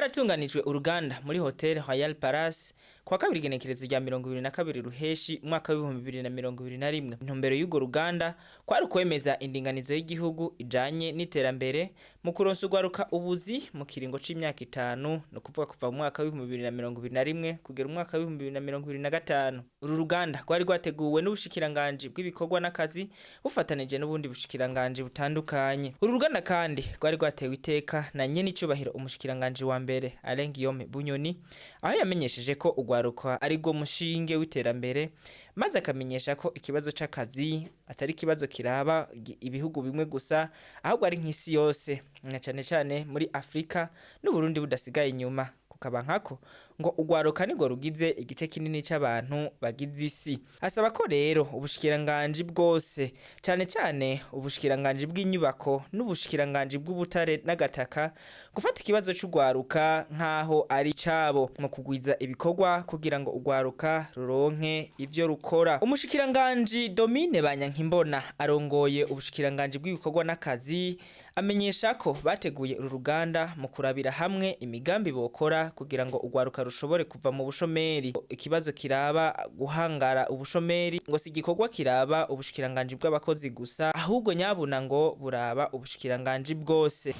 haratunganijwe uruganda muri Hotel Royal Palace kwa kabiri genekerezo rya 2022 ruheshi mwaka wa 2021. Intumbero y'ugo ruganda kwari kwemeza indinganizo y'igihugu ijanye n'iterambere mu kuronsa urwaruka ubuzi mu kiringo c'imyaka 5 no kuvuga kuva mu mwaka wa 2021 kugera mu mwaka wa 2025. Uru ruganda rwari rwateguwe n'ubushikiranganje bw'ibikorwa n'akazi bufatanije n'ubundi bushikiranganje butandukanye. Uru ruganda kandi rwari rwatewe iteka na nyene icubahiro umushikiranganje wa mbere Guillaume Bunyoni aho yamenyesheje ko urwaruka ari rwo mushinge w'iterambere maze akamenyesha ko ikibazo c'akazi atari kibazo kiraba ibihugu bimwe gusa ahubwo ari nk'isi yose na cane muri Afrika n'u Burundi budasigaye inyuma kukaba nkako ngo urwaruka nigo rugize igice kinini c'abantu bagize isi. Asaba ko rero ubushikiranganje bwose cane ubushikiranganje bw'inyubako n'ubushikiranganje bw'ubutare n'agataka gufata ikibazo c'urwaruka nkaho ari cabo mu kugwiza ibikorwa kugira ngo urwaruka ruronke ivyo rukora. Umushikiranganje Domine Banyankimbona arongoye ubushikiranganje bw'ibikorwa n'akazi amenyesha ko bateguye uru ruganda mu kurabira hamwe imigambi bokora kugira ngo urwaruka rushobore kuva mu bushomeri. Ikibazo kiraba guhangara ubushomeri ngo si igikorwa kiraba ubushikiranganje bw'abakozi gusa ahubwo nyabuna ngo buraba ubushikiranganje bwose.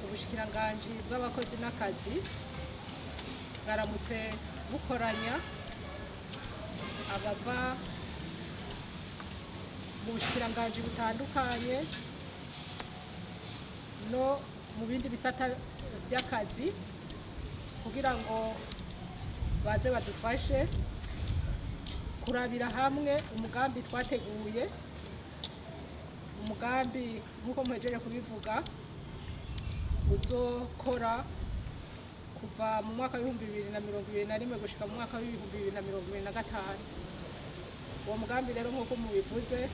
Ubushikiranganje bw'abakozi n'akazi baramutse bukoranya abava mu bushikiranganje butandukanye no mu bindi bisata by'akazi kugira ngo baze badufashe kurabira hamwe umugambi twateguye. Umugambi nkuko muhejeje kubivuga uzokora kuva mu mwaka wa 2021 gushika mu mwaka wa 2025. Uwo mugambi rero nkuko mubivuze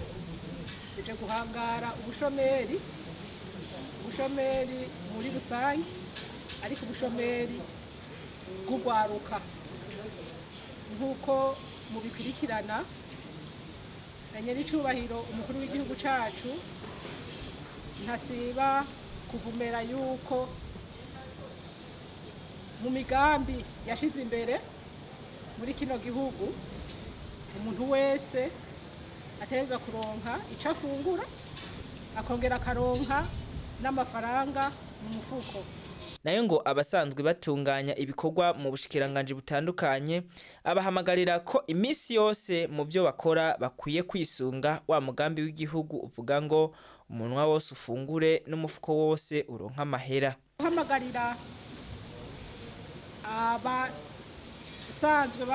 uje guhangara ubushomeri muri rusange ariko ubushomeri bw'urwaruka nkuko mubikurikirana na nyiricubahiro umukuru w'igihugu cacu ntasiba kuvumera yuko mu migambi yashize imbere muri kino gihugu umuntu wese ateza kuronka ico afungura akongera akaronka n'amafaranga mu mufuko. Nayo ngo abasanzwe batunganya ibikorwa mu bushikiranganje butandukanye abahamagarira ko imisi yose mu byo bakora bakwiye kwisunga wa mugambi w'igihugu uvuga ngo umunwa wose ufungure n'umufuko wose uronka amahera. Hamagarira abasanzwe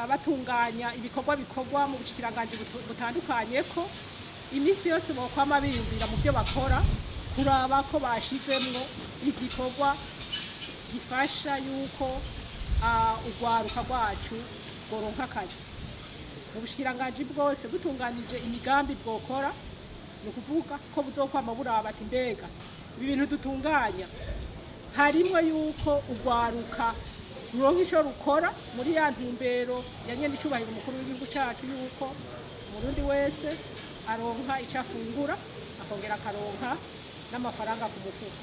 batunganya ibikorwa mu bushikiranganje butandukanye ko imisi yose bokwama biyumvira mu byo bakora kuraba ko bashizemwo igikorwa gifasha yuko urwaruka rwacu goronka akazi. Ubushikiranganje bwose butunganije imigambi bwokora no kuvuga ko buzokwama buraba ati mbega ibi bintu dutunganya harimo yuko urwaruka ruronka ico rukora muri ya ntumbero ya nyene icubahiro umukuru w'igihugu cacu yuko umurundi wese aronka ico afungura akongera akaronka n'amafaranga ku mufuko.